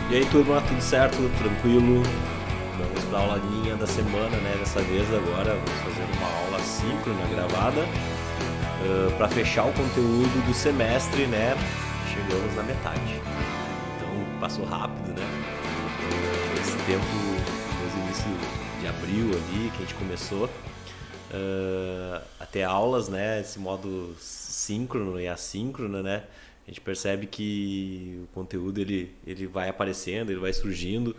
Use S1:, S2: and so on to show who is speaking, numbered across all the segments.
S1: E aí, turma, tudo certo? Tranquilo? Vamos para a aulinha da semana, né? Dessa vez agora vamos fazer uma aula síncrona gravada para fechar o conteúdo do semestre, né? Chegamos na metade. Então passou rápido, né? Esse tempo, desde o início de abril ali, que a gente começou até aulas, né? Esse modo síncrono e assíncrono, né? A gente percebe que o conteúdo ele vai aparecendo, ele vai surgindo.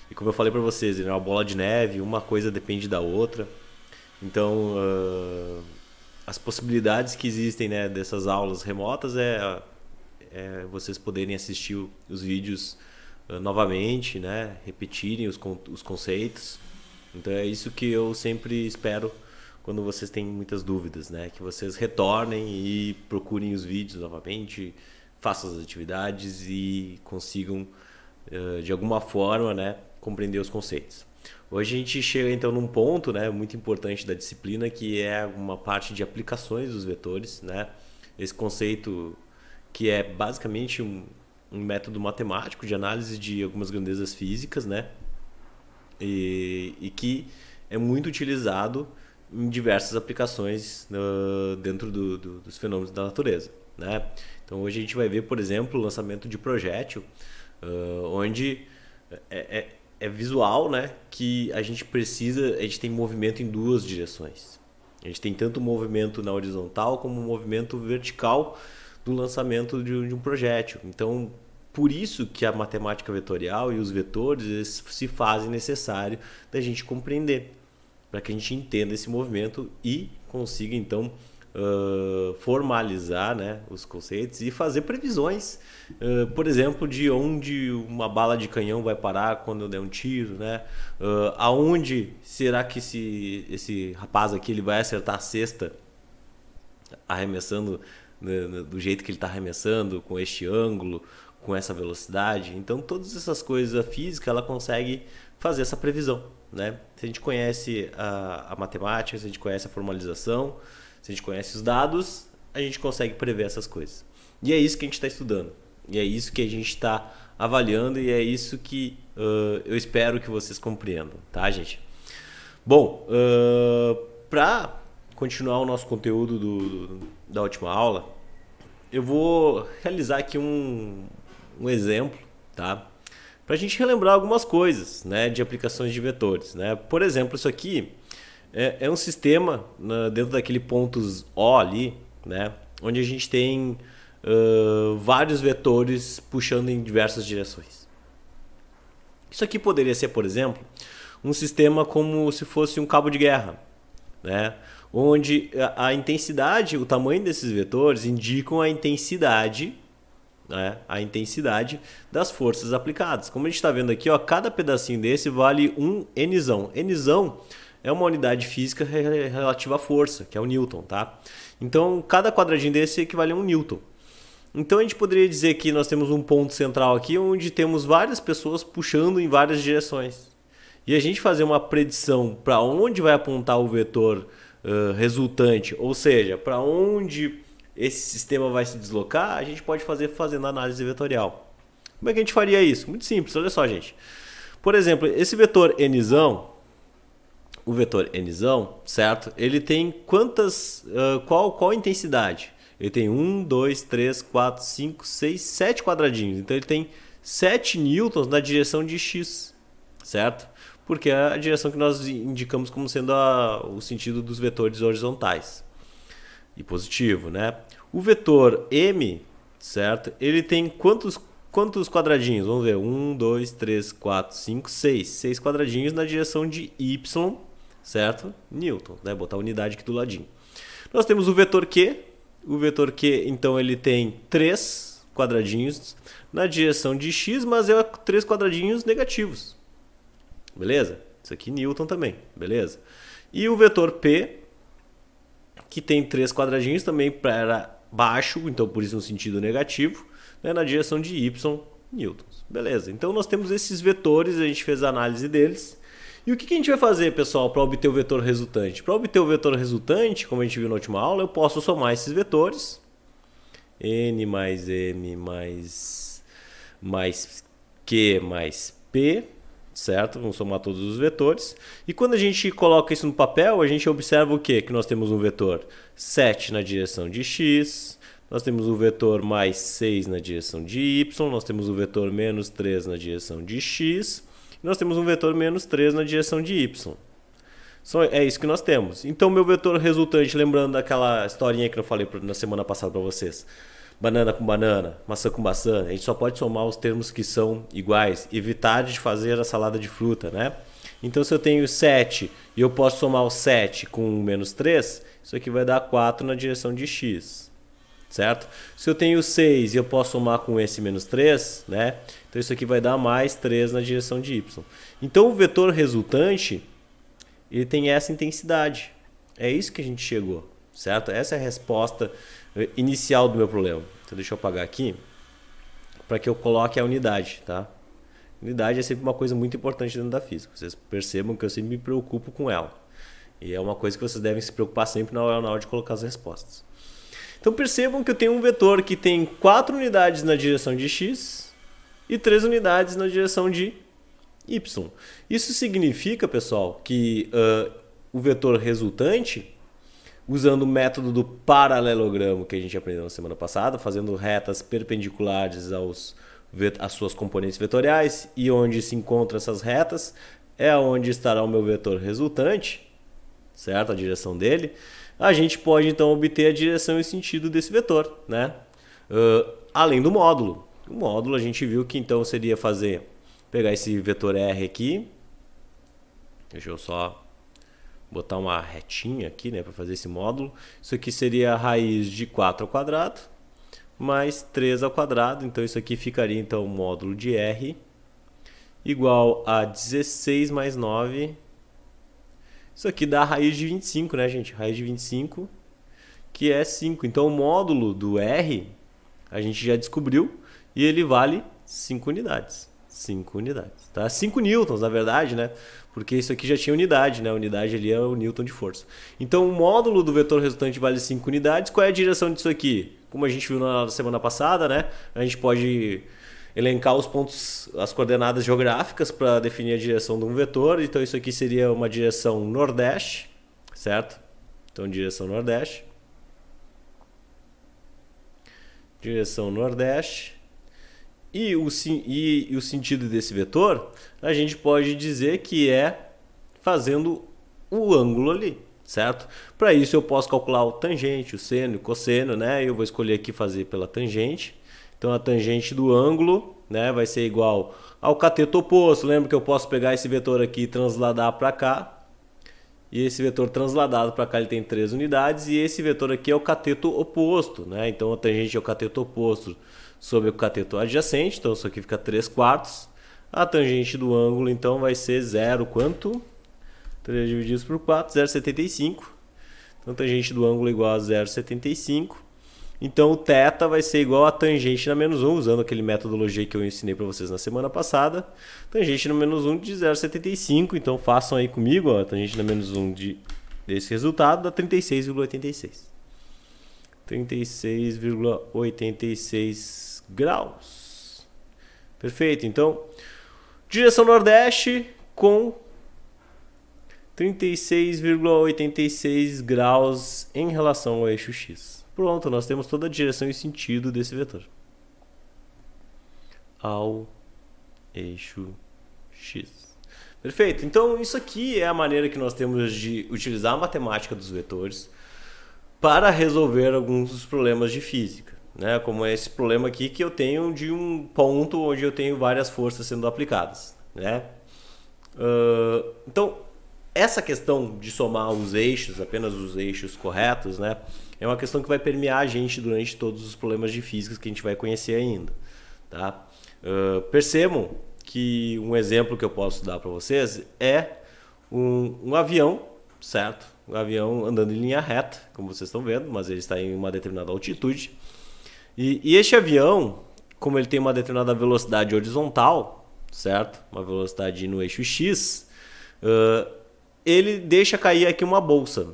S1: E como eu falei para vocês, ele é uma bola de neve, uma coisa depende da outra. Então, as possibilidades que existem, né, dessas aulas remotas é vocês poderem assistir os vídeos novamente, né, repetirem os conceitos. Então é isso que eu sempre espero quando vocês têm muitas dúvidas, né, que vocês retornem e procurem os vídeos novamente, façam as atividades e consigam, de alguma forma, né, compreender os conceitos. Hoje a gente chega então num ponto, né, muito importante da disciplina, que é uma parte de aplicações dos vetores, né? Esse conceito que é basicamente um método matemático de análise de algumas grandezas físicas, né? E que é muito utilizado em diversas aplicações dentro dos fenômenos da natureza, né? Então hoje a gente vai ver, por exemplo, o lançamento de projétil, onde é visual, né, que a gente tem movimento em duas direções. A gente tem tanto movimento na horizontal como movimento vertical do lançamento de um projétil. Então, por isso que a matemática vetorial e os vetores se fazem necessário da gente compreender, para que a gente entenda esse movimento e consiga, então, formalizar, né, os conceitos e fazer previsões, por exemplo, de onde uma bala de canhão vai parar quando eu der um tiro, né? Aonde será que esse rapaz aqui ele vai acertar a cesta arremessando, né, do jeito que ele está arremessando, com este ângulo, com essa velocidade. Então todas essas coisas, a física ela consegue fazer essa previsão, né? Se a gente conhece a matemática, se a gente conhece a formalização, se a gente conhece os dados, a gente consegue prever essas coisas. E é isso que a gente está estudando. E é isso que a gente está avaliando e é isso que eu espero que vocês compreendam, tá, gente? Bom, para continuar o nosso conteúdo da última aula, eu vou realizar aqui um exemplo, tá? Para a gente relembrar algumas coisas, né, de aplicações de vetores, né? Por exemplo, isso aqui é um sistema, dentro daquele pontos O ali, né, onde a gente tem vários vetores puxando em diversas direções. Isso aqui poderia ser, por exemplo, um sistema como se fosse um cabo de guerra, né, onde a intensidade, o tamanho desses vetores indicam a intensidade, né, a intensidade das forças aplicadas. Como a gente está vendo aqui, ó, cada pedacinho desse vale um Nzão. Nzão é uma unidade física relativa à força, que é o Newton, tá? Então, cada quadradinho desse equivale a um Newton. Então, a gente poderia dizer que nós temos um ponto central aqui, onde temos várias pessoas puxando em várias direções. E a gente fazer uma predição para onde vai apontar o vetor resultante, ou seja, para onde esse sistema vai se deslocar, a gente pode fazer fazendo análise vetorial. Como é que a gente faria isso? Muito simples, olha só, gente. Por exemplo, esse vetor Nzão, o vetor Nzão, certo? Ele tem qual intensidade? Ele tem 1, 2, 3, 4, 5, 6, 7 quadradinhos. Então ele tem 7 newtons na direção de x, certo? Porque é a direção que nós indicamos como sendo o sentido dos vetores horizontais. E positivo, né? O vetor m, certo? Ele tem quantos quadradinhos? Vamos ver. 1, 2, 3, 4, 5, 6. 6 quadradinhos na direção de y, certo? Newton, né? Botar a unidade aqui do ladinho. Nós temos o vetor q. O vetor q, então, ele tem 3 quadradinhos na direção de x, mas é 3 quadradinhos negativos. Beleza? Isso aqui Newton também, beleza? E o vetor p, que tem 3 quadradinhos também para baixo, então por isso no sentido negativo, né, na direção de y, newtons. Beleza, então nós temos esses vetores, a gente fez a análise deles. E o que a gente vai fazer, pessoal, para obter o vetor resultante? Para obter o vetor resultante, como a gente viu na última aula, eu posso somar esses vetores. N mais M mais Q mais P, certo? Vamos somar todos os vetores. E quando a gente coloca isso no papel, a gente observa o quê? Que nós temos um vetor 7 na direção de x, nós temos um vetor mais 6 na direção de y, nós temos um vetor menos 3 na direção de x, e nós temos um vetor menos 3 na direção de y. É isso que nós temos. Então, meu vetor resultante, lembrando daquela historinha que eu falei na semana passada para vocês, banana com banana, maçã com maçã, a gente só pode somar os termos que são iguais, evitar de fazer a salada de fruta, né? Então, se eu tenho 7 e eu posso somar o 7 com menos 3, isso aqui vai dar 4 na direção de x, certo? Se eu tenho 6 e eu posso somar com esse menos 3, né? Então, isso aqui vai dar mais 3 na direção de y. Então, o vetor resultante, ele tem essa intensidade. É isso que a gente chegou, certo? Essa é a resposta inicial do meu problema. Então, deixa eu apagar aqui para que eu coloque a unidade, tá? Unidade é sempre uma coisa muito importante dentro da física. Vocês percebam que eu sempre me preocupo com ela. E é uma coisa que vocês devem se preocupar sempre na hora de colocar as respostas. Então, percebam que eu tenho um vetor que tem 4 unidades na direção de x e 3 unidades na direção de y. Isso significa, pessoal, que o vetor resultante, usando o método do paralelogramo que a gente aprendeu na semana passada, fazendo retas perpendiculares às suas componentes vetoriais, e onde se encontram essas retas é onde estará o meu vetor resultante, certo? A direção dele. A gente pode então obter a direção e sentido desse vetor, né? Além do módulo. O módulo a gente viu que então seria pegar esse vetor R aqui, deixa eu só botar uma retinha aqui, né, para fazer esse módulo. Isso aqui seria a raiz de 4 ao quadrado mais 3 ao quadrado. Então isso aqui ficaria então o módulo de R igual a 16 mais 9. Isso aqui dá a raiz de 25, né, gente? Raiz de 25, que é 5. Então o módulo do R a gente já descobriu e ele vale 5 unidades. 5 unidades, tá? 5 newtons, na verdade, né? Porque isso aqui já tinha unidade, né? A unidade ali é o newton de força. Então, o módulo do vetor resultante vale 5 unidades. Qual é a direção disso aqui? Como a gente viu na semana passada, né? A gente pode elencar os pontos, as coordenadas geográficas para definir a direção de um vetor. Então, isso aqui seria uma direção nordeste, certo? Então, direção nordeste. Direção nordeste. E o sentido desse vetor, a gente pode dizer que é fazendo o ângulo ali, certo? Para isso eu posso calcular o tangente, o seno e o cosseno, né? Eu vou escolher aqui fazer pela tangente. Então a tangente do ângulo, né, vai ser igual ao cateto oposto. Lembra que eu posso pegar esse vetor aqui e transladar para cá. E esse vetor transladado para cá ele tem 3 unidades. E esse vetor aqui é o cateto oposto, né? Então a tangente é o cateto oposto sobre o cateto adjacente, então isso aqui fica 3/4. A tangente do ângulo, então, vai ser 0, quanto? 3 divididos por 4, 0,75. Então, tangente do ângulo é igual a 0,75. Então, o θ vai ser igual a tangente na menos 1, usando aquele metodologia que eu ensinei para vocês na semana passada. Tangente na menos 1 de 0,75. Então, façam aí comigo, ó, a tangente na menos 1 desse resultado dá 36,86. 36,86 graus. Perfeito. Então, direção nordeste com 36,86 graus em relação ao eixo X. Pronto, nós temos toda a direção e sentido desse vetor ao eixo X. Perfeito. Então, isso aqui é a maneira que nós temos de utilizar a matemática dos vetores para resolver alguns dos problemas de física, né? Como é esse problema aqui que eu tenho de um ponto onde eu tenho várias forças sendo aplicadas, né? Então, essa questão de somar os eixos, apenas os eixos corretos, né, é uma questão que vai permear a gente durante todos os problemas de física que a gente vai conhecer ainda, tá? Percebam que um exemplo que eu posso dar para vocês é um avião, certo? Um avião andando em linha reta, como vocês estão vendo, mas ele está em uma determinada altitude. E este avião, como ele tem uma determinada velocidade horizontal, certo? Uma velocidade no eixo X, ele deixa cair aqui uma bolsa,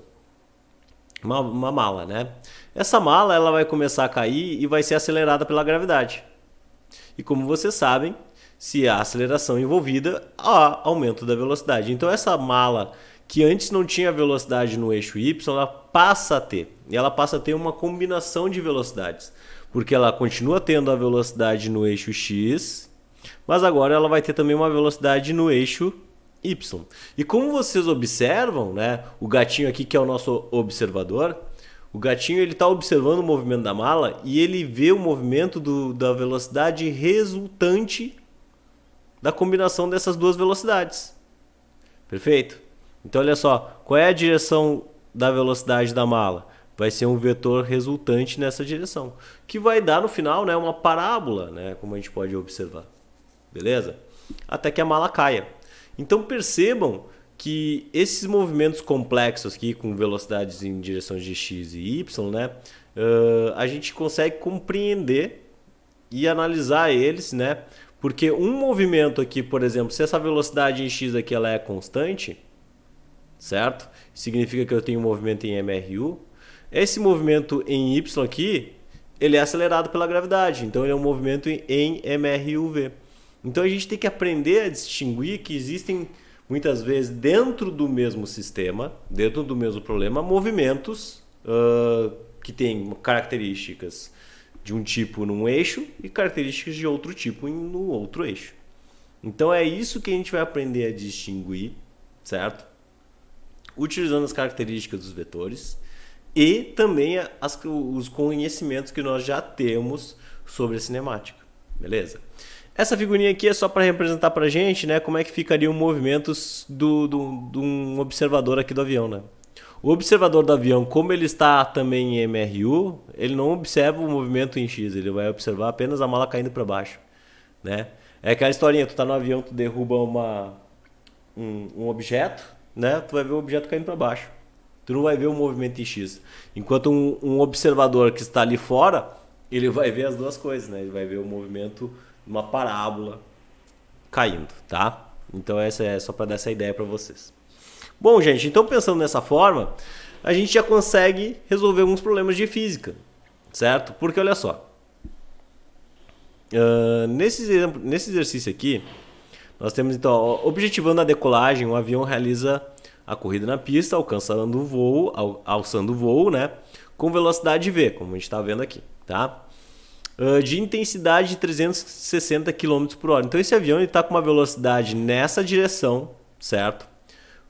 S1: uma mala, né? Essa mala ela vai começar a cair e vai ser acelerada pela gravidade. E como vocês sabem, Se há aceleração envolvida, há aumento da velocidade. Então essa mala que antes não tinha velocidade no eixo Y, ela passa a ter. E ela passa a ter uma combinação de velocidades. Porque ela continua tendo a velocidade no eixo X, mas agora ela vai ter também uma velocidade no eixo Y. E como vocês observam, né, o gatinho aqui que é o nosso observador, o gatinho ele está observando o movimento da mala e ele vê o movimento da velocidade resultante da combinação dessas duas velocidades. Perfeito? Então olha só, qual é a direção da velocidade da mala? Vai ser um vetor resultante nessa direção, que vai dar no final, né, uma parábola, né, como a gente pode observar. Beleza? Até que a mala caia. Então percebam que esses movimentos complexos aqui, com velocidades em direções de x e y, né, a gente consegue compreender e analisar eles, né, porque um movimento aqui, por exemplo, se essa velocidade em x aqui ela é constante, certo? Significa que eu tenho um movimento em MRU. Esse movimento em y aqui, ele é acelerado pela gravidade, então ele é um movimento em MRUV. Então a gente tem que aprender a distinguir que existem muitas vezes dentro do mesmo sistema, dentro do mesmo problema, movimentos que têm características de um tipo num eixo e características de outro tipo no outro eixo. Então é isso que a gente vai aprender a distinguir, certo? Utilizando as características dos vetores e também os conhecimentos que nós já temos sobre a cinemática, beleza? Essa figurinha aqui é só para representar para a gente, né, como é que ficariam movimentos de um observador aqui do avião, né? O observador do avião, como ele está também em MRU, ele não observa o movimento em X, ele vai observar apenas a mala caindo para baixo, né? É aquela historinha, tu tá no avião, tu derruba um objeto, né? Tu vai ver o objeto caindo para baixo. Tu não vai ver o movimento em X. Enquanto um observador que está ali fora, ele vai ver as duas coisas, né? Ele vai ver o movimento uma parábola caindo, tá? Então essa é só para dar essa ideia para vocês. Bom, gente, então pensando dessa forma, a gente já consegue resolver alguns problemas de física, certo? Porque olha só, nesse exercício aqui, nós temos então, objetivando a decolagem, o avião realiza a corrida na pista, alçando o voo, né? Com velocidade v, como a gente está vendo aqui, tá? De intensidade de 360 km por hora. Então esse avião está com uma velocidade nessa direção, certo?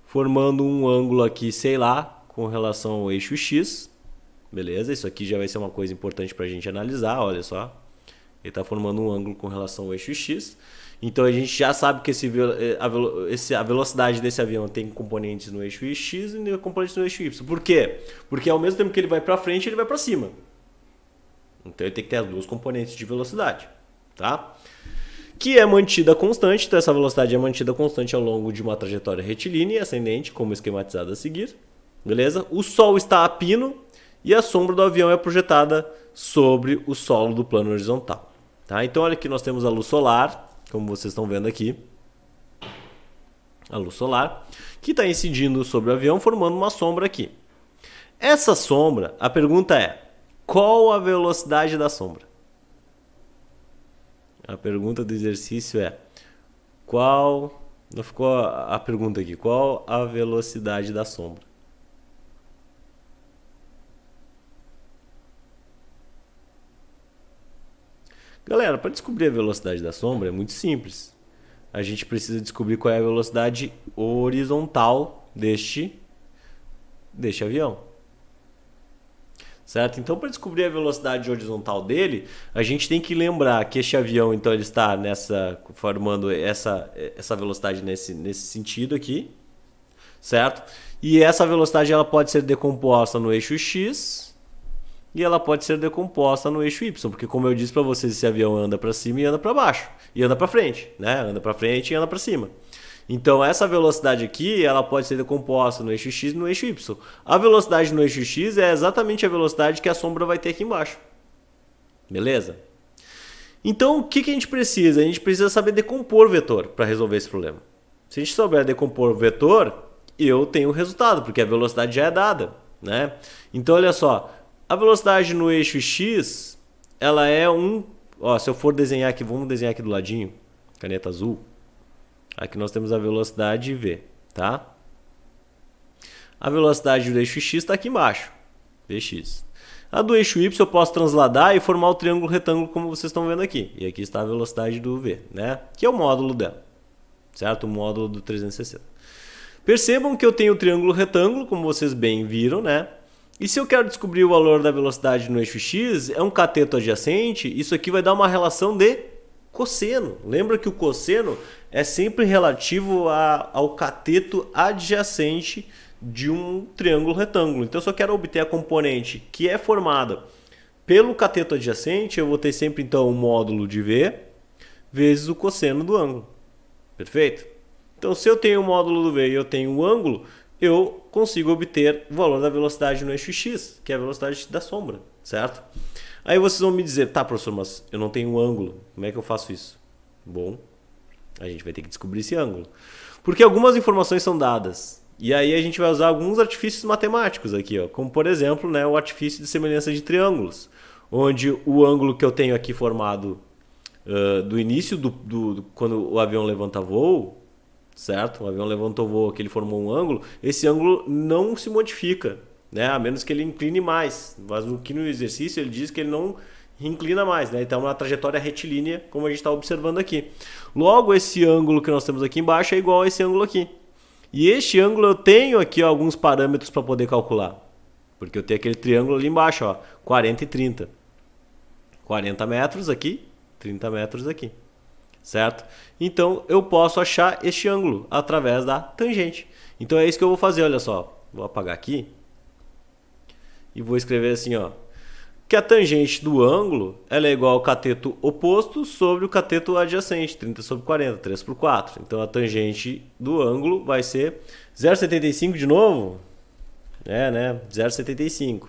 S1: Formando um ângulo aqui, sei lá, com relação ao eixo X. Beleza? Isso aqui já vai ser uma coisa importante para a gente analisar, olha só. Ele está formando um ângulo com relação ao eixo X. Então a gente já sabe que a velocidade desse avião tem componentes no eixo X e componentes no eixo Y. Por quê? Porque ao mesmo tempo que ele vai para frente, ele vai para cima. Então ele tem que ter as duas componentes de velocidade, tá? Que é mantida constante, então essa velocidade é mantida constante ao longo de uma trajetória retilínea e ascendente, como esquematizado a seguir, beleza? O Sol está a pino e a sombra do avião é projetada sobre o solo do plano horizontal, tá? Então olha aqui, nós temos a luz solar, como vocês estão vendo aqui, a luz solar, que está incidindo sobre o avião, formando uma sombra aqui. Essa sombra, a pergunta é, qual a velocidade da sombra? A pergunta do exercício é qual... Não ficou a pergunta aqui. Qual a velocidade da sombra? Galera, para descobrir a velocidade da sombra é muito simples. A gente precisa descobrir qual é a velocidade horizontal deste avião. Certo? Então, para descobrir a velocidade horizontal dele, a gente tem que lembrar que este avião, então, ele está formando essa velocidade nesse sentido aqui, certo? E essa velocidade ela pode ser decomposta no eixo X e ela pode ser decomposta no eixo Y, porque como eu disse para vocês, esse avião anda para cima e anda para baixo, e anda para frente, né? Anda para frente e anda para cima. Então essa velocidade aqui, ela pode ser decomposta no eixo X e no eixo Y. A velocidade no eixo X é exatamente a velocidade que a sombra vai ter aqui embaixo. Beleza? Então o que a gente precisa? A gente precisa saber decompor o vetor para resolver esse problema. Se a gente souber decompor o vetor, eu tenho o resultado, porque a velocidade já é dada, né? Então olha só, a velocidade no eixo X, ela é se eu for desenhar aqui, vamos desenhar aqui do ladinho. caneta azul. Aqui nós temos a velocidade V, tá? A velocidade do eixo X está aqui embaixo, Vx. A do eixo Y eu posso transladar e formar o triângulo retângulo como vocês estão vendo aqui. E aqui está a velocidade do V, né? Que é o módulo dela, certo? O módulo do 360. Percebam que eu tenho o triângulo retângulo, como vocês bem viram, né? E se eu quero descobrir o valor da velocidade no eixo X, é um cateto adjacente, isso aqui vai dar uma relação de cosseno. Lembra que o cosseno é sempre relativo ao cateto adjacente de um triângulo retângulo. Então, se eu quero obter a componente que é formada pelo cateto adjacente, eu vou ter sempre então o módulo de V vezes o cosseno do ângulo. Perfeito? Então, se eu tenho o módulo do V e eu tenho o ângulo, eu consigo obter o valor da velocidade no eixo X, que é a velocidade da sombra, certo? Aí vocês vão me dizer, tá, professor, mas eu não tenho um ângulo, como é que eu faço isso? Bom, a gente vai ter que descobrir esse ângulo. Porque algumas informações são dadas, e aí a gente vai usar alguns artifícios matemáticos aqui, ó, como por exemplo, né, o artifício de semelhança de triângulos, onde o ângulo que eu tenho aqui formado do início quando o avião levanta voo, certo? O avião levantou voo, que ele formou um ângulo, esse ângulo não se modifica, né? A menos que ele incline mais. Mas aqui no exercício ele diz que ele não inclina mais, né? Então é uma trajetória retilínea, como a gente está observando aqui. Logo, esse ângulo que nós temos aqui embaixo é igual a esse ângulo aqui. E este ângulo eu tenho aqui ó, alguns parâmetros para poder calcular. Porque eu tenho aquele triângulo ali embaixo, ó, 40 e 30. 40 metros aqui, 30 metros aqui. Certo? Então eu posso achar este ângulo através da tangente. Então é isso que eu vou fazer, olha só. Vou apagar aqui. E vou escrever assim, ó. Que a tangente do ângulo ela é igual ao cateto oposto sobre o cateto adjacente. 30 sobre 40, 3 por 4. Então a tangente do ângulo vai ser 0,75 de novo. É, né? 0,75.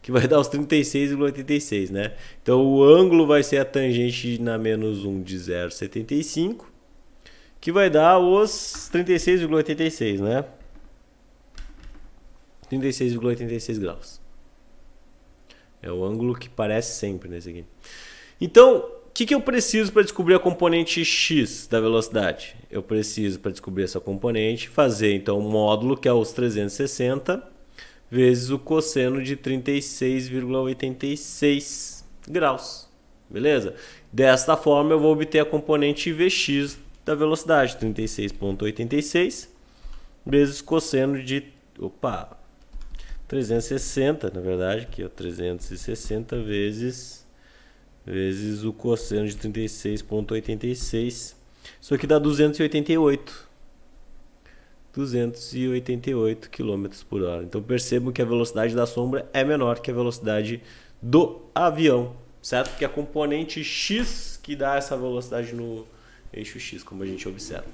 S1: Que vai dar os 36,86, né? Então o ângulo vai ser a tangente na menos 1 de 0,75, que vai dar os 36,86, né? 36,86 graus. É o ângulo que parece sempre nesse aqui. Então, o que eu preciso para descobrir a componente x da velocidade? Eu preciso, para descobrir essa componente, fazer então o módulo, que é os 360, vezes o cosseno de 36,86 graus. Beleza? Desta forma, eu vou obter a componente Vx da velocidade, 36,86, vezes cosseno de... 360, na verdade, aqui, ó, 360 vezes o cosseno de 36,86. Isso aqui dá 288 km por hora. Então percebam que a velocidade da sombra é menor que a velocidade do avião, certo? Porque é a componente x que dá essa velocidade no eixo x, como a gente observa.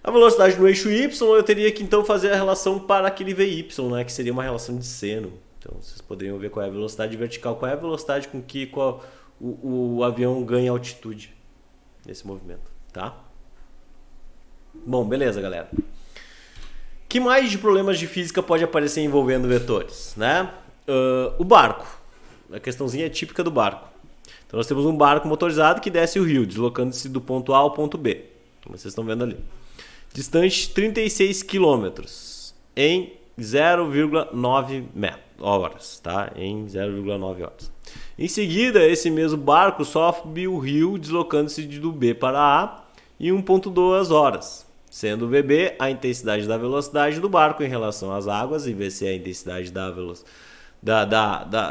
S1: A velocidade no eixo y eu teria que então fazer a relação para aquele VY, né? Que seria uma relação de seno. Então vocês poderiam ver qual é a velocidade vertical, qual é a velocidade com que o avião ganha altitude nesse movimento, tá? Bom, beleza, galera. Que mais de problemas de física pode aparecer envolvendo vetores, né? O barco. A questãozinha é típica do barco. Então nós temos um barco motorizado que desce o rio, deslocando-se do ponto A ao ponto B, como vocês estão vendo ali. Distante 36 km em 0,9 horas, tá? Em 0,9 horas. Em seguida, esse mesmo barco sobe o rio, deslocando-se do B para A em 1,2 horas. Sendo VB a intensidade da velocidade do barco em relação às águas e VC a intensidade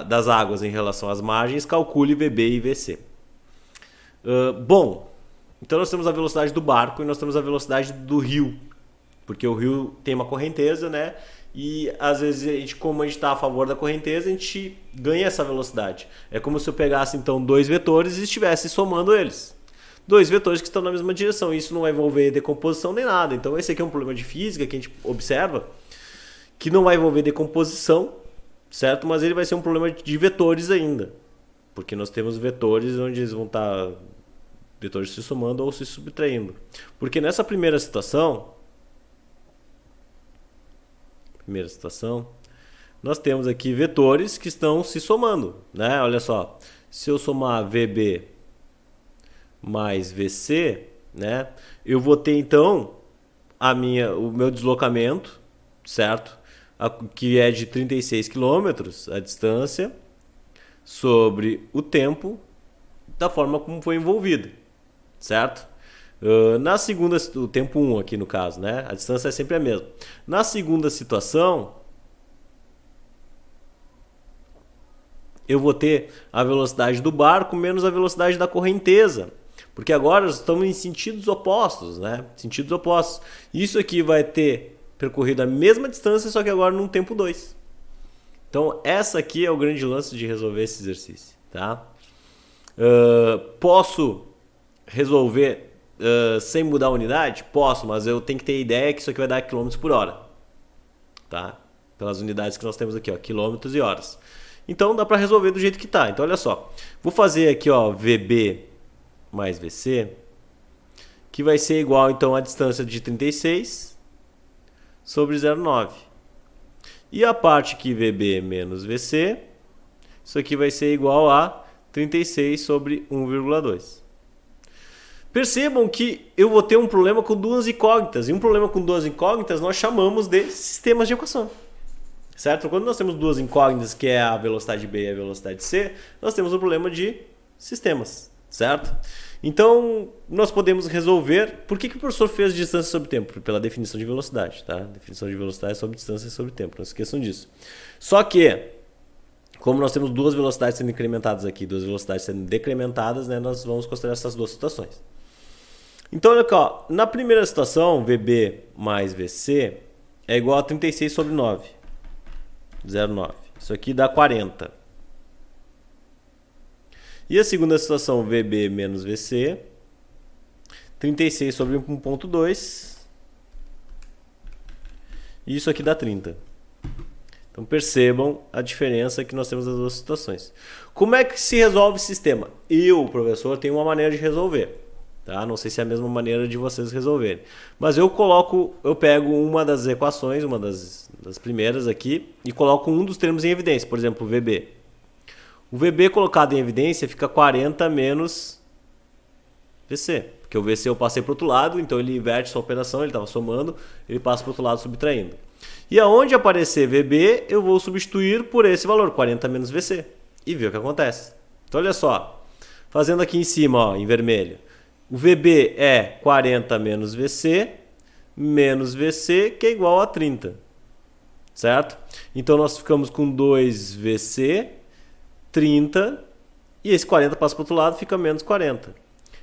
S1: das águas em relação às margens, calcule VB e VC. Bom, então nós temos a velocidade do barco e nós temos a velocidade do rio, porque o rio tem uma correnteza, né? E às vezes, como a gente está a favor da correnteza, a gente ganha essa velocidade. É como se eu pegasse então dois vetores e estivesse somando eles. Dois vetores que estão na mesma direção. Isso não vai envolver decomposição nem nada. Então esse aqui é um problema de física que a gente observa, que não vai envolver decomposição, certo? Mas ele vai ser um problema de vetores ainda. Porque nós temos vetores onde eles vão estar vetores se somando ou se subtraindo. Porque nessa primeira situação, nós temos aqui vetores que estão se somando, né? Olha só, se eu somar VB mais VC, né? Eu vou ter então o meu deslocamento, certo? Que é de 36 quilômetros a distância sobre o tempo da forma como foi envolvido, certo? Na segunda, o tempo 1 aqui no caso, né? A distância é sempre a mesma. Na segunda situação, eu vou ter a velocidade do barco menos a velocidade da correnteza. Porque agora estamos em sentidos opostos, né? Sentidos opostos. Isso aqui vai ter percorrido a mesma distância, só que agora num tempo 2. Então, essa aqui é o grande lance de resolver esse exercício, tá? Posso resolver sem mudar a unidade? Posso, mas eu tenho que ter ideia que isso aqui vai dar quilômetros por hora, tá? Pelas unidades que nós temos aqui, ó, quilômetros e horas. Então, dá para resolver do jeito que tá. Então, olha só. Vou fazer aqui, ó, VB mais VC, que vai ser igual, então, a distância de 36 sobre 0,9. E a parte aqui, VB menos VC, isso aqui vai ser igual a 36 sobre 1,2. Percebam que eu vou ter um problema com duas incógnitas. E um problema com duas incógnitas nós chamamos de sistemas de equação. Certo? Quando nós temos duas incógnitas, que é a velocidade B e a velocidade C, nós temos um problema de sistemas. Certo? Então, nós podemos resolver... Por que o professor fez distância sobre tempo? Pela definição de velocidade. Tá? Definição de velocidade é sobre distância e sobre tempo. Não se esqueçam disso. Só que, como nós temos duas velocidades sendo incrementadas aqui, duas velocidades sendo decrementadas, né, nós vamos considerar essas duas situações. Então, olha aqui, ó, na primeira situação, VB mais VC é igual a 36 sobre 9. 0,9. Isso aqui dá 40. E a segunda situação, VB menos VC, 36 sobre 1,2. E isso aqui dá 30. Então percebam a diferença que nós temos das duas situações. Como é que se resolve o sistema? Eu, professor, tenho uma maneira de resolver. Tá? Não sei se é a mesma maneira de vocês resolverem. Mas eu pego uma das equações, uma das primeiras aqui, e coloco um dos termos em evidência. Por exemplo, o VB. O VB colocado em evidência fica 40 menos VC. Porque o VC eu passei para o outro lado, então ele inverte sua operação, ele estava somando, ele passa para o outro lado subtraindo. E aonde aparecer VB, eu vou substituir por esse valor, 40 menos VC. E ver o que acontece. Então olha só, fazendo aqui em cima, ó, em vermelho. O VB é 40 menos VC que é igual a 30. Certo? Então nós ficamos com 2VC, 30, e esse 40 passa para o outro lado, fica menos 40.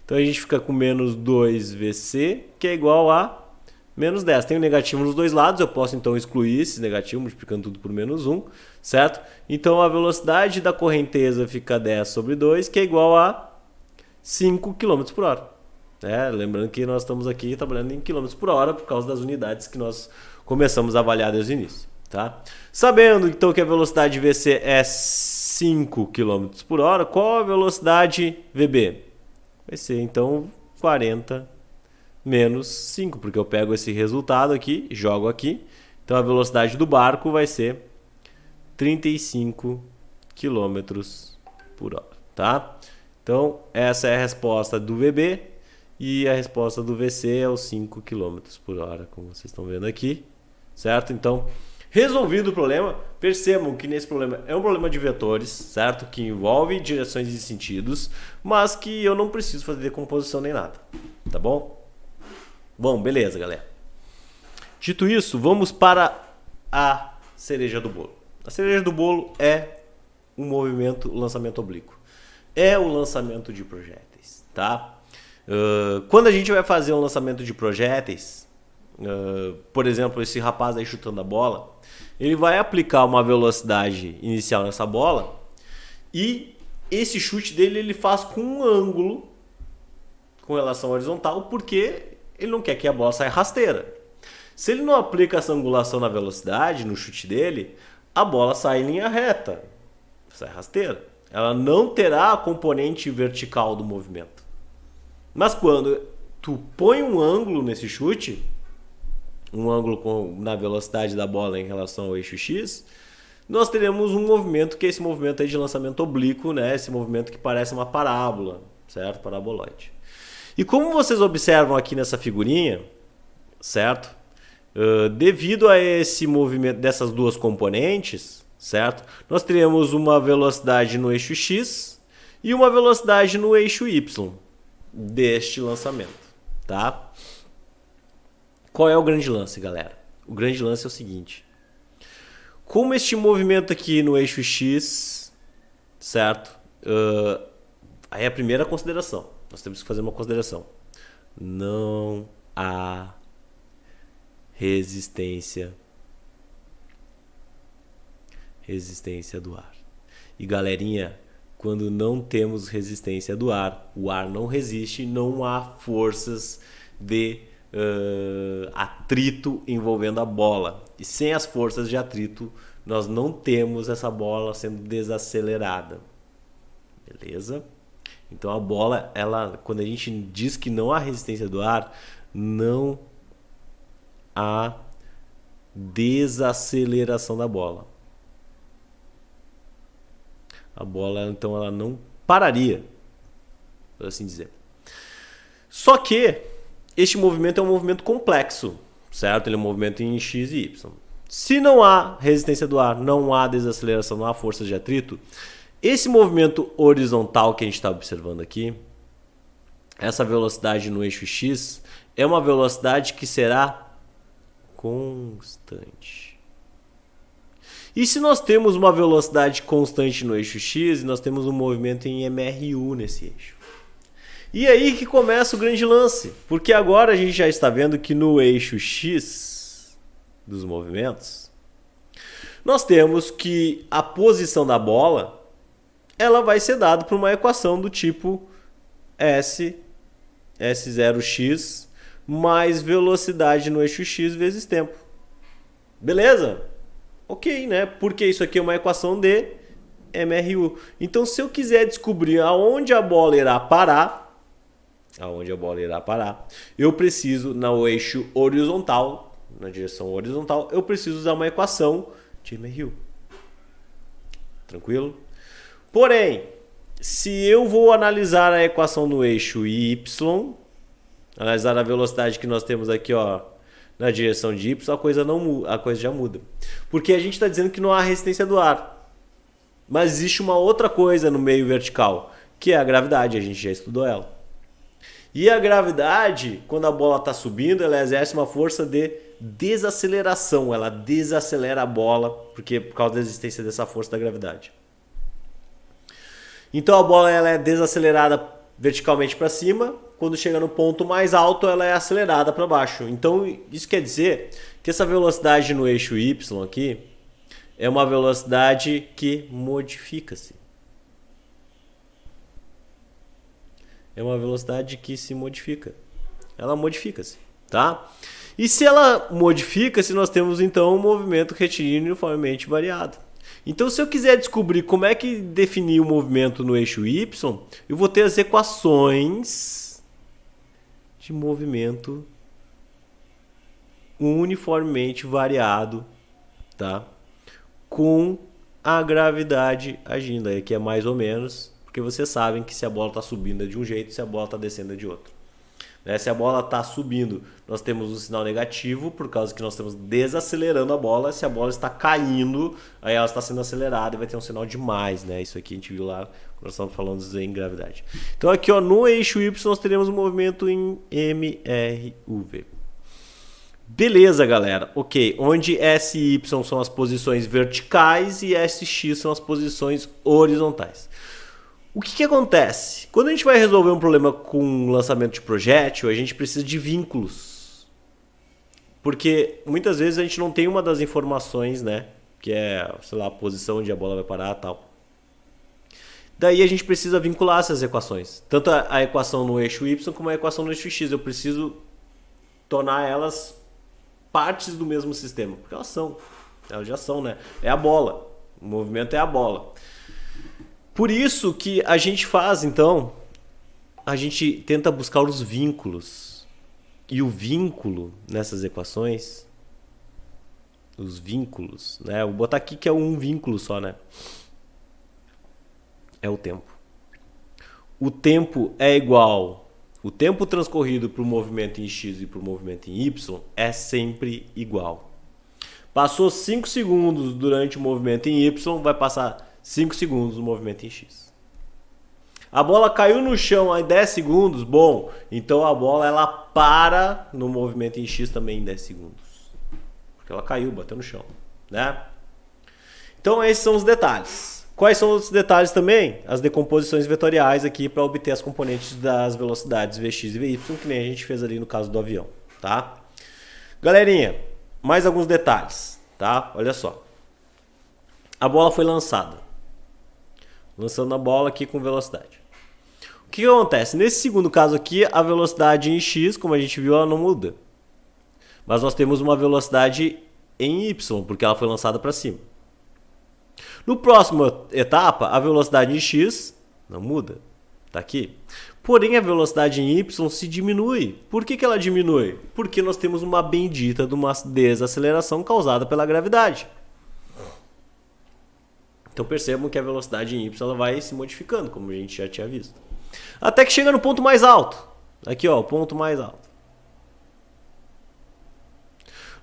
S1: Então a gente fica com menos 2VC, que é igual a menos 10. Tem um negativo nos dois lados, eu posso então excluir esse negativo, multiplicando tudo por menos 1, certo? Então a velocidade da correnteza fica 10 sobre 2, que é igual a 5 km por hora. Lembrando que nós estamos aqui trabalhando em km por hora por causa das unidades que nós começamos a avaliar desde o início. Tá? Sabendo então que a velocidade VC é 5 km por hora, qual a velocidade VB? Vai ser então 40 menos 5, porque eu pego esse resultado aqui e jogo aqui. Então a velocidade do barco vai ser 35 km por hora. Tá? Então essa é a resposta do VB e a resposta do VC é os 5 km por hora, como vocês estão vendo aqui. Certo? Então, resolvido o problema, percebam que nesse problema é um problema de vetores, certo? Que envolve direções e sentidos, mas que eu não preciso fazer decomposição nem nada, tá bom? Bom, beleza, galera. Dito isso, vamos para a cereja do bolo. A cereja do bolo é um movimento, o lançamento oblíquo. É o lançamento de projéteis, tá? Quando a gente vai fazer um lançamento de projéteis, por exemplo, esse rapaz aí chutando a bola, ele vai aplicar uma velocidade inicial nessa bola e esse chute dele ele faz com um ângulo com relação à horizontal porque ele não quer que a bola saia rasteira. Se ele não aplica essa angulação na velocidade, no chute dele, a bola sai em linha reta, sai rasteira. Ela não terá a componente vertical do movimento. Mas quando tu põe um ângulo nesse chute, um ângulo na velocidade da bola em relação ao eixo X, nós teremos um movimento que é esse movimento aí de lançamento oblíquo, né? Esse movimento que parece uma parábola, certo? Paraboloide. E como vocês observam aqui nessa figurinha, certo? Devido a esse movimento dessas duas componentes, certo? Nós teremos uma velocidade no eixo X e uma velocidade no eixo Y deste lançamento, tá? Qual é o grande lance, galera? O grande lance é o seguinte: como este movimento aqui no eixo X, certo? Aí é a primeira consideração. Nós temos que fazer uma consideração. Não há resistência do ar. E galerinha, quando não temos resistência do ar, o ar não resiste, não há forças de atrito envolvendo a bola. E sem as forças de atrito, nós não temos essa bola sendo desacelerada. Beleza? Então a bola, quando a gente diz que não há resistência do ar, não há desaceleração da bola. A bola, então, ela não pararia, por assim dizer. Só que este movimento é um movimento complexo, certo? Ele é um movimento em X e Y. Se não há resistência do ar, não há desaceleração, não há força de atrito, esse movimento horizontal que a gente está observando aqui, essa velocidade no eixo X, é uma velocidade que será constante. E se nós temos uma velocidade constante no eixo X, nós temos um movimento em MRU nesse eixo. E aí que começa o grande lance, porque agora a gente já está vendo que no eixo X dos movimentos, nós temos que a posição da bola ela vai ser dada por uma equação do tipo S0x mais velocidade no eixo X vezes tempo. Beleza? Ok, né? Porque isso aqui é uma equação de MRU. Então, se eu quiser descobrir aonde a bola irá parar, eu preciso, no eixo horizontal, na direção horizontal, eu preciso usar uma equação de MRU. Tranquilo? Porém, se eu vou analisar a equação no eixo Y, analisar a velocidade que nós temos aqui, ó, na direção de Y, a coisa já muda. Porque a gente está dizendo que não há resistência do ar. Mas existe uma outra coisa no meio vertical, que é a gravidade, a gente já estudou ela. E a gravidade, quando a bola está subindo, ela exerce uma força de desaceleração. Ela desacelera a bola, por causa da existência dessa força da gravidade. Então a bola ela é desacelerada verticalmente para cima, quando chega no ponto mais alto ela é acelerada para baixo. Então isso quer dizer que essa velocidade no eixo Y aqui é uma velocidade que modifica-se. É uma velocidade que se modifica. Ela modifica-se, tá? E se ela modifica-se, nós temos então um movimento retilíneo uniformemente variado. Então, se eu quiser descobrir como é que definir o movimento no eixo Y, eu vou ter as equações de movimento uniformemente variado, tá? Com a gravidade agindo. Aí aqui é mais ou menos, porque vocês sabem que se a bola está subindo é de um jeito, se a bola está descendo é de outro. Se a bola está subindo, nós temos um sinal negativo, por causa que nós estamos desacelerando a bola. Se a bola está caindo, aí ela está sendo acelerada e vai ter um sinal de mais, né? Isso aqui a gente viu lá quando nós estamos falando em gravidade. Então aqui, ó, no eixo Y nós teremos um movimento em MRUV. Beleza, galera. Ok, onde S e Y são as posições verticais e SX são as posições horizontais. O que acontece? Quando a gente vai resolver um problema com lançamento de projétil, a gente precisa de vínculos. Porque muitas vezes a gente não tem uma das informações, né? Que é, sei lá, a posição onde a bola vai parar e tal. Daí a gente precisa vincular essas equações. Tanto a equação no eixo Y como a equação no eixo X. Eu preciso tornar elas partes do mesmo sistema. Porque elas já são, né? É a bola. O movimento é a bola. Por isso que a gente faz, então, a gente tenta buscar os vínculos. E o vínculo nessas equações, os vínculos, né? Vou botar aqui que é um vínculo só, né? É o tempo. O tempo é igual o tempo transcorrido para o movimento em X e para o movimento em Y é sempre igual. Passou 5 segundos durante o movimento em Y, vai passar 5 segundos no movimento em X. A bola caiu no chão em 10 segundos, bom, então a bola ela para no movimento em X também em 10 segundos. Porque ela caiu, bateu no chão, né? Então esses são os detalhes. Quais são os detalhes também? As decomposições vetoriais aqui para obter as componentes das velocidades Vx e Vy, que nem a gente fez ali no caso do avião, tá? Galerinha, mais alguns detalhes, tá? Olha só. A bola foi lançada. Lançando a bola aqui com velocidade. O que acontece? Nesse segundo caso aqui, a velocidade em x, como a gente viu, ela não muda. Mas nós temos uma velocidade em y, porque ela foi lançada para cima. No próximo etapa, a velocidade em x não muda. Tá aqui. Porém, a velocidade em y se diminui. Por que ela diminui? Porque nós temos uma bendita de uma desaceleração causada pela gravidade. Então percebam que a velocidade em y ela vai se modificando, como a gente já tinha visto. Até que chega no ponto mais alto. Aqui, ó, o ponto mais alto.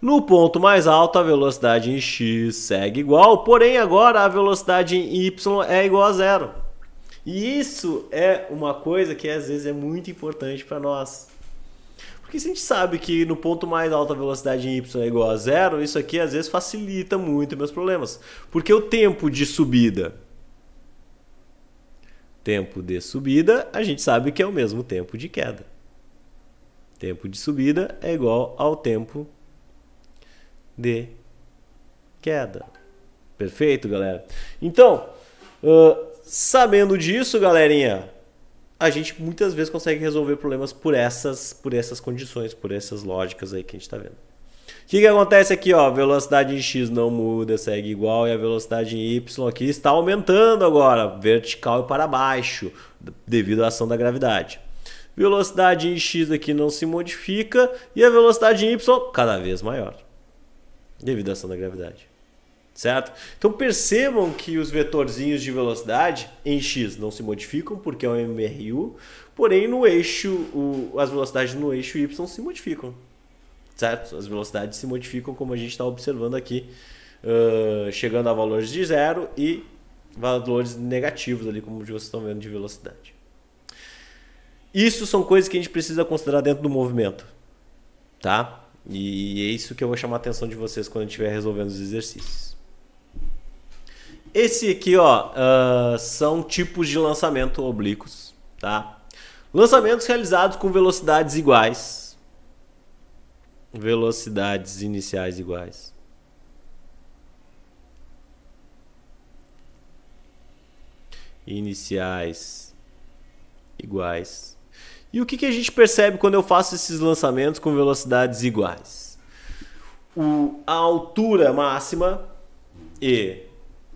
S1: No ponto mais alto, a velocidade em x segue igual, porém agora a velocidade em y é igual a zero. E isso é uma coisa que às vezes é muito importante para nós. Porque se a gente sabe que no ponto mais alto a velocidade em y é igual a zero, isso aqui às vezes facilita muito meus problemas. Porque o tempo de subida, a gente sabe que é o mesmo tempo de queda. Tempo de subida é igual ao tempo de queda. Perfeito, galera? Então, sabendo disso, galerinha, a gente muitas vezes consegue resolver problemas por essas condições, por essas lógicas aí que a gente está vendo. O que acontece aqui? Ó, a velocidade em x não muda, segue igual, e a velocidade em y aqui está aumentando agora, vertical e para baixo, devido à ação da gravidade. Velocidade em x aqui não se modifica, e a velocidade em y cada vez maior, devido à ação da gravidade. Certo? Então percebam que os vetorzinhos de velocidade em x não se modificam porque é um MRU, porém no eixo, as velocidades no eixo y se modificam. Certo? As velocidades se modificam como a gente está observando aqui, chegando a valores de zero e valores negativos ali, como vocês estão vendo, de velocidade. Isso são coisas que a gente precisa considerar dentro do movimento. Tá? E é isso que eu vou chamar a atenção de vocês quando eu estiver resolvendo os exercícios. Esse aqui, ó, são tipos de lançamento oblíquos, tá? Lançamentos realizados com velocidades iguais. Velocidades iniciais iguais. Iniciais iguais. E o que a gente percebe quando eu faço esses lançamentos com velocidades iguais? A altura máxima e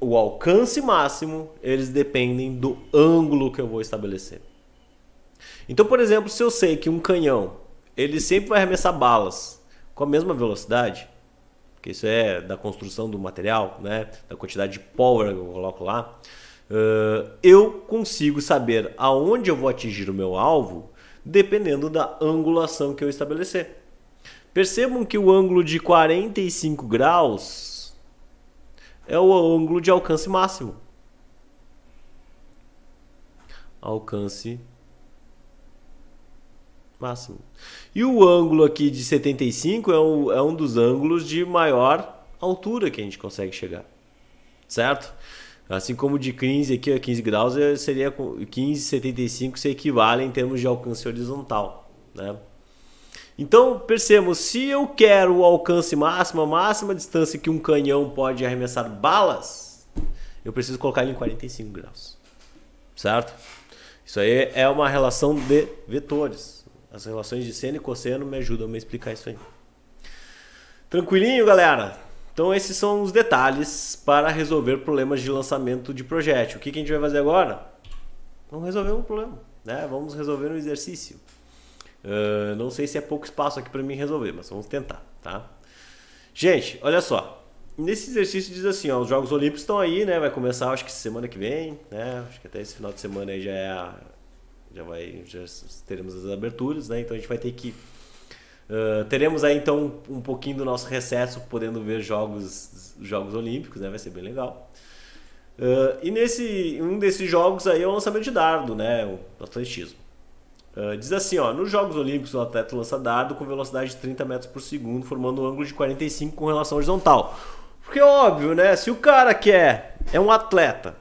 S1: o alcance máximo, eles dependem do ângulo que eu vou estabelecer. Então, por exemplo, se eu sei que um canhão, ele sempre vai arremessar balas com a mesma velocidade, porque isso é da construção do material, né, da quantidade de pólvora que eu coloco lá, eu consigo saber aonde eu vou atingir o meu alvo, dependendo da angulação que eu estabelecer. Percebam que o ângulo de 45 graus é o ângulo de alcance máximo. Alcance máximo. E o ângulo aqui de 75 é um dos ângulos de maior altura que a gente consegue chegar. Certo? Assim como de 15 aqui a 15 graus, seria 15,75 se equivale em termos de alcance horizontal, né? Então, percebam, se eu quero o alcance máximo, a máxima distância que um canhão pode arremessar balas, eu preciso colocar ele em 45 graus. Certo? Isso aí é uma relação de vetores. As relações de seno e cosseno me ajudam a me explicar isso aí. Tranquilinho, galera? Então, esses são os detalhes para resolver problemas de lançamento de projétil. O que a gente vai fazer agora? Vamos resolver um problema, né? Vamos resolver um exercício. Não sei se é pouco espaço aqui para mim resolver, mas vamos tentar, tá? Gente, olha só. Nesse exercício diz assim, ó, os Jogos Olímpicos estão aí, né? Vai começar, acho que semana que vem, né? Acho que até esse final de semana aí já é Já teremos as aberturas, né? Então a gente vai ter que... teremos aí então um pouquinho do nosso recesso podendo ver Jogos Olímpicos, né? Vai ser bem legal. E um desses jogos aí é o lançamento de dardo, né? O atletismo. Diz assim, ó, nos Jogos Olímpicos o atleta lança dardo com velocidade de 30 metros por segundo, formando um ângulo de 45 com relação horizontal. Porque é óbvio, né? Se o cara é um atleta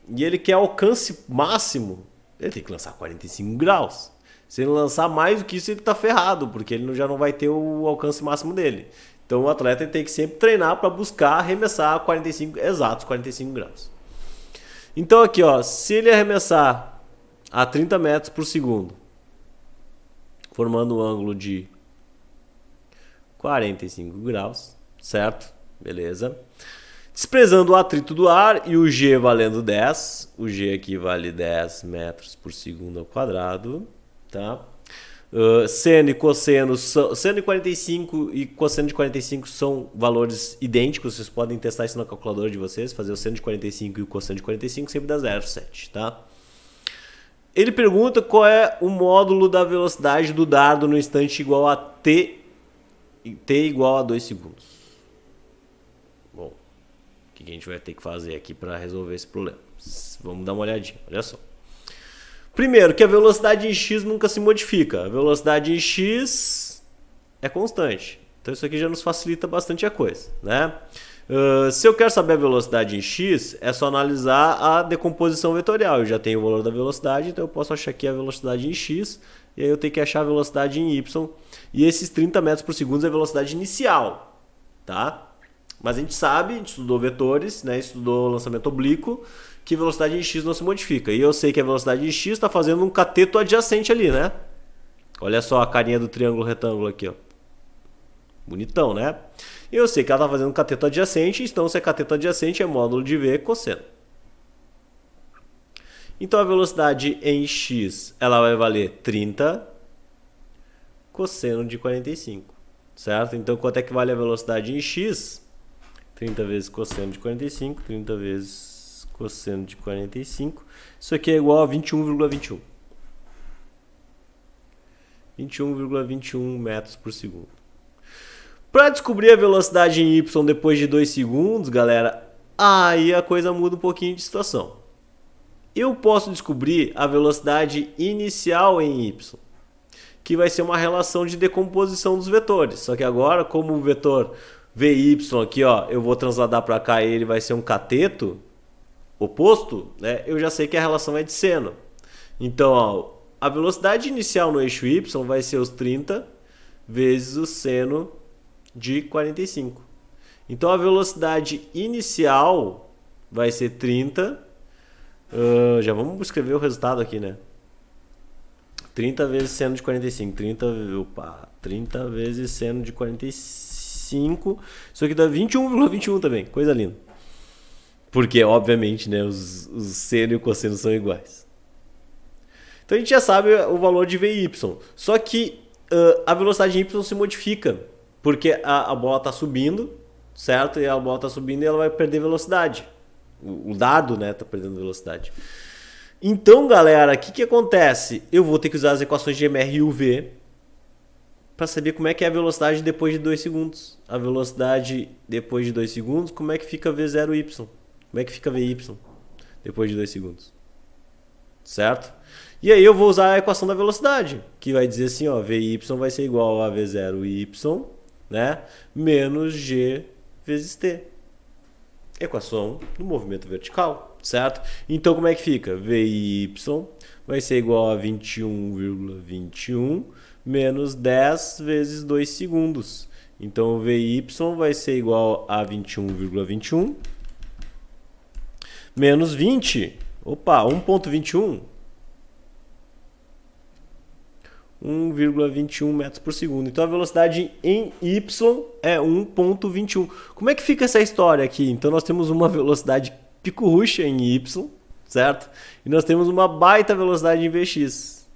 S1: e ele quer alcance máximo, ele tem que lançar 45 graus. Se ele lançar mais do que isso, ele tá ferrado, porque ele já não vai ter o alcance máximo dele. Então o atleta tem que sempre treinar para buscar arremessar 45 graus. Então aqui, ó, se ele arremessar a 30 metros por segundo, formando um ângulo de 45 graus, certo? Beleza. Desprezando o atrito do ar e o G valendo 10. O G aqui vale 10 metros por segundo ao quadrado, tá? Seno e cosseno, seno de 45 e cosseno de 45 são valores idênticos, vocês podem testar isso na calculadora de vocês, fazer o seno de 45 e o cosseno de 45 sempre dá 0,7, tá? Ele pergunta qual é o módulo da velocidade do dardo no instante igual a t igual a 2 segundos. Bom, o que a gente vai ter que fazer aqui para resolver esse problema? Vamos dar uma olhadinha, olha só. Primeiro, que a velocidade em x nunca se modifica. A velocidade em x é constante. Então isso aqui já nos facilita bastante a coisa, né? Se eu quero saber a velocidade em x, é só analisar a decomposição vetorial. Eu já tenho o valor da velocidade, então eu posso achar aqui a velocidade em x, e aí eu tenho que achar a velocidade em y. E esses 30 metros por segundo é a velocidade inicial, tá? Mas a gente sabe, a gente estudou vetores, né? Estudou lançamento oblíquo, que a velocidade em x não se modifica. E eu sei que a velocidade em x está fazendo um cateto adjacente ali, né? Olha só a carinha do triângulo retângulo aqui, ó. Bonitão, né? E eu sei que ela está fazendo um cateto adjacente, então se é cateto adjacente é módulo de V cosseno. Então a velocidade em x ela vai valer 30 cosseno de 45, certo? Então quanto é que vale a velocidade em x? 30 vezes cosseno de 45, 30 vezes cosseno de 45. Isso aqui é igual a 21,21. 21,21 metros por segundo. Para descobrir a velocidade em y depois de 2 segundos, galera, aí a coisa muda um pouquinho de situação. Eu posso descobrir a velocidade inicial em y, que vai ser uma relação de decomposição dos vetores. Só que agora, como o vetor vy aqui, ó, eu vou transladar para cá e ele vai ser um cateto oposto, né? Eu já sei que a relação é de seno. Então, ó, a velocidade inicial no eixo y vai ser os 30 vezes o seno de 45. Então a velocidade inicial vai ser 30. Já vamos escrever o resultado aqui, né? 30 vezes seno de 45. 30 vezes seno de 45. Isso aqui dá 21,21 também. Coisa linda. Porque, obviamente, né, os seno e o cosseno são iguais. Então a gente já sabe o valor de Vy. Só que a velocidade em y se modifica. Porque a bola está subindo, certo? E a bola está subindo e ela vai perder velocidade. O dardo, né, está perdendo velocidade. Então, galera, o que acontece? Eu vou ter que usar as equações de MR e UV para saber como é que é a velocidade depois de 2 segundos. A velocidade depois de 2 segundos, como é que fica V0Y? Como é que fica VY depois de 2 segundos? Certo? E aí eu vou usar a equação da velocidade, que vai dizer assim, ó, VY vai ser igual a V0Y, né, menos G vezes T. Equação do movimento vertical, certo? Então como é que fica? VY vai ser igual a 21,21 menos 10 vezes 2 segundos. Então VY vai ser igual a 21,21 menos 20. Opa, 1,21. 1,21 metros por segundo. Então a velocidade em y é 1,21. Como é que fica essa história aqui? Então nós temos uma velocidade pico-ruxa em y, certo? E nós temos uma baita velocidade em vx,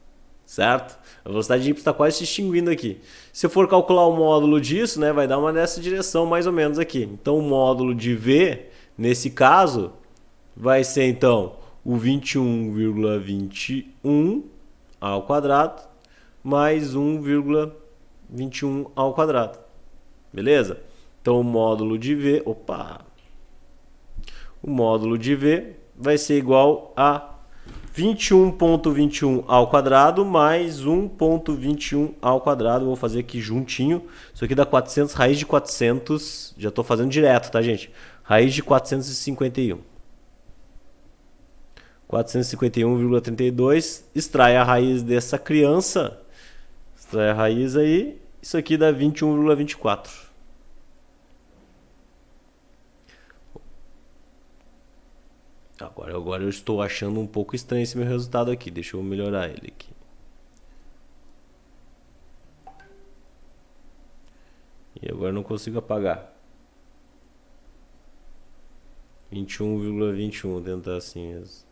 S1: certo? A velocidade de y está quase se extinguindo aqui. Se eu for calcular o módulo disso, né, vai dar uma nessa direção mais ou menos aqui. Então o módulo de v, nesse caso, vai ser então o 21,21 ao quadrado mais 1,21 ao quadrado. Beleza? Então o módulo de V, o módulo de V vai ser igual a 21,21 ao quadrado mais 1,21 ao quadrado. Vou fazer aqui juntinho. Isso aqui dá 400, raiz de 400. Já estou fazendo direto, tá, gente? Raiz de 451. 451,32. Extrai a raiz dessa criança. Extrai a raiz aí. Isso aqui dá 21,24. Agora eu estou achando um pouco estranho esse meu resultado aqui. Deixa eu melhorar ele aqui. E agora eu não consigo apagar. 21,21, tentar assim mesmo.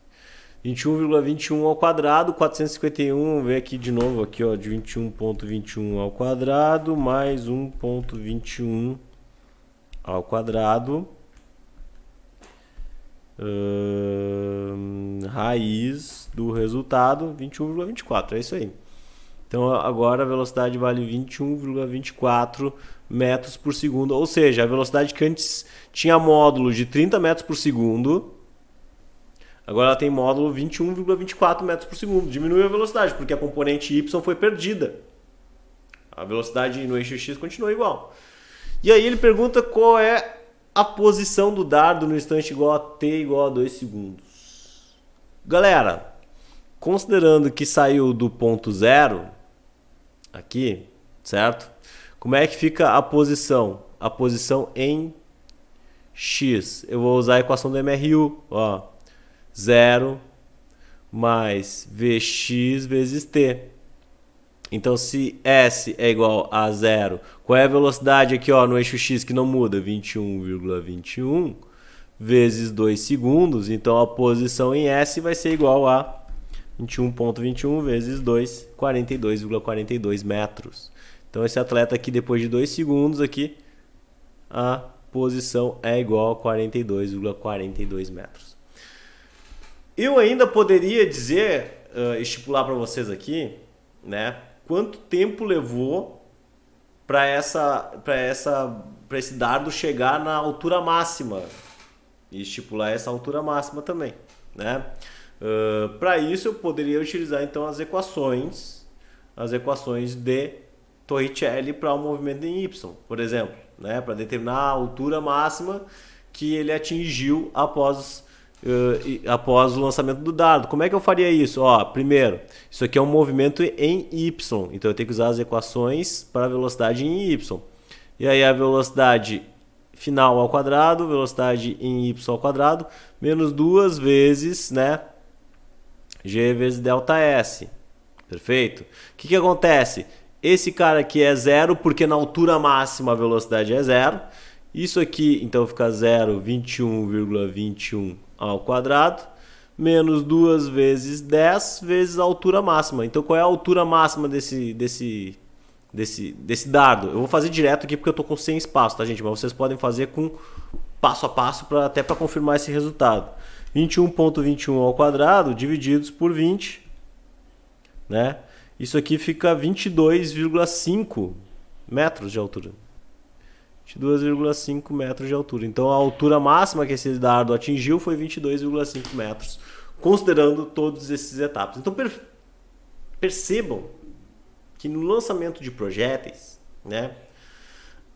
S1: 21,21 ao quadrado, 451, vamos ver aqui de novo, aqui, ó, de 21,21 ao quadrado, mais 1,21 ao quadrado. Raiz do resultado 21,24, é isso aí. Então agora a velocidade vale 21,24 metros por segundo, ou seja, a velocidade que antes tinha módulo de 30 metros por segundo, agora ela tem módulo 21,24 metros por segundo. Diminui a velocidade porque a componente y foi perdida. A velocidade no eixo x continua igual. E aí ele pergunta qual é a posição do dardo no instante igual a t igual a 2 segundos. Galera, considerando que saiu do ponto zero, aqui, certo? Como é que fica a posição? A posição em x. Eu vou usar a equação do MRU. Ó, 0 mais Vx vezes t. Então, se S é igual a 0, qual é a velocidade aqui, ó, no eixo x que não muda? 21,21 vezes 2 segundos. Então, a posição em S vai ser igual a 21,21 vezes 2, 42,42 metros. Então, esse atleta aqui, depois de 2 segundos, aqui, a posição é igual a 42,42 metros. Eu ainda poderia dizer, estipular para vocês aqui, né? Quanto tempo levou para esse dardo chegar na altura máxima e estipular essa altura máxima também, né? Para isso eu poderia utilizar então as equações de Torricelli para o movimento em y, por exemplo, né? Para determinar a altura máxima que ele atingiu após o lançamento do dardo. Como é que eu faria isso? Ó, primeiro, isso aqui é um movimento em y, então eu tenho que usar as equações para a velocidade em y. E aí a velocidade final ao quadrado, velocidade em y ao quadrado, menos 2 vezes, né, g vezes delta s. Perfeito? O que acontece? Esse cara aqui é zero porque na altura máxima a velocidade é zero. Isso aqui, então, fica 0, 21,21 ao quadrado, menos 2 vezes 10 vezes a altura máxima. Então, qual é a altura máxima desse dardo? Eu vou fazer direto aqui porque eu estou com sem espaço, tá, gente? Mas vocês podem fazer com passo a passo até para confirmar esse resultado. 21,21 ao quadrado divididos por 20, né? Isso aqui fica 22,5 metros de altura. 22,5 metros de altura. Então a altura máxima que esse dardo atingiu foi 22,5 metros, considerando todas essas etapas. Então percebam que no lançamento de projéteis, né,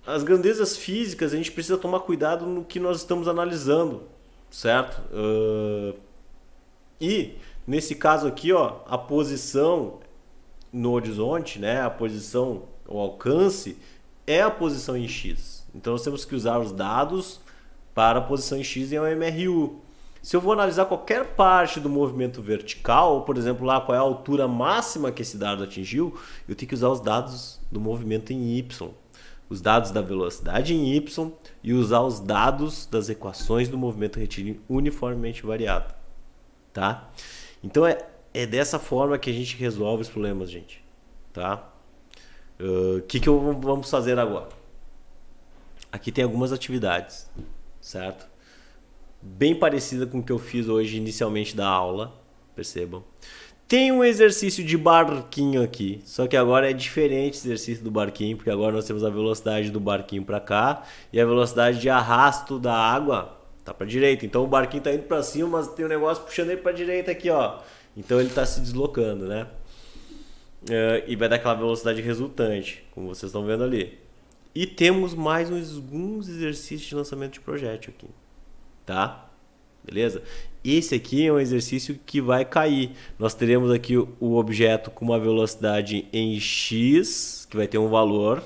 S1: as grandezas físicas a gente precisa tomar cuidado no que nós estamos analisando, certo? E nesse caso aqui, ó, a posição no horizonte, né, a posição, o alcance é a posição em x. Então nós temos que usar os dados para a posição em x e o MRU. Se eu vou analisar qualquer parte do movimento vertical, por exemplo, lá qual é a altura máxima que esse dardo atingiu, eu tenho que usar os dados do movimento em y, os dados da velocidade em y e usar os dados das equações do movimento retilíneo uniformemente variado, tá? Então é dessa forma que a gente resolve os problemas, gente, tá? O que vamos fazer agora? Aqui tem algumas atividades, certo? Bem parecida com o que eu fiz hoje inicialmente da aula, percebam. Tem um exercício de barquinho aqui, só que agora é diferente o exercício do barquinho, porque agora nós temos a velocidade do barquinho para cá e a velocidade de arrasto da água tá para direita. Então o barquinho tá indo para cima, mas tem um negócio puxando ele para direita aqui, ó. Então ele tá se deslocando, né? E vai dar aquela velocidade resultante, como vocês estão vendo ali. E temos mais alguns exercícios de lançamento de projétil aqui, tá? Beleza? Esse aqui é um exercício que vai cair. Nós teremos aqui o objeto com uma velocidade em x, que vai ter um valor,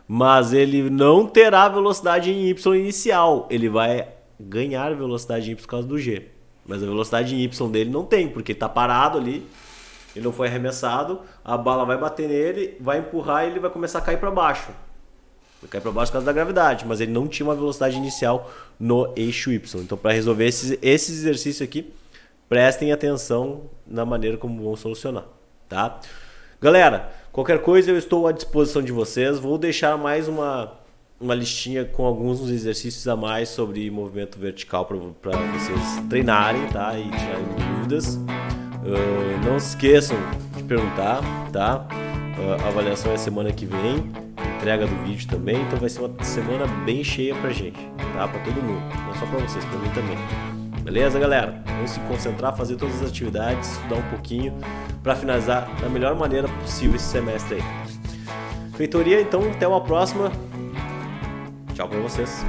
S1: mas ele não terá velocidade em y inicial. Ele vai ganhar velocidade em y por causa do g. Mas a velocidade em y dele não tem, porque ele está parado ali, ele não foi arremessado, a bala vai bater nele, vai empurrar e ele vai começar a cair para baixo. Vai cair para baixo por causa da gravidade, mas ele não tinha uma velocidade inicial no eixo Y. Então, para resolver esse exercício aqui, prestem atenção na maneira como vão solucionar, tá? Galera, qualquer coisa eu estou à disposição de vocês. Vou deixar mais uma listinha com alguns exercícios a mais sobre movimento vertical para vocês treinarem, tá? E tirarem dúvidas. Não se esqueçam de perguntar, tá? A avaliação é semana que vem, entrega do vídeo também, então vai ser uma semana bem cheia pra gente, tá? Pra todo mundo, não só pra vocês, pra mim também. Beleza, galera? Vamos se concentrar, fazer todas as atividades, estudar um pouquinho pra finalizar da melhor maneira possível esse semestre aí. Feitoria, então, até uma próxima. Tchau pra vocês.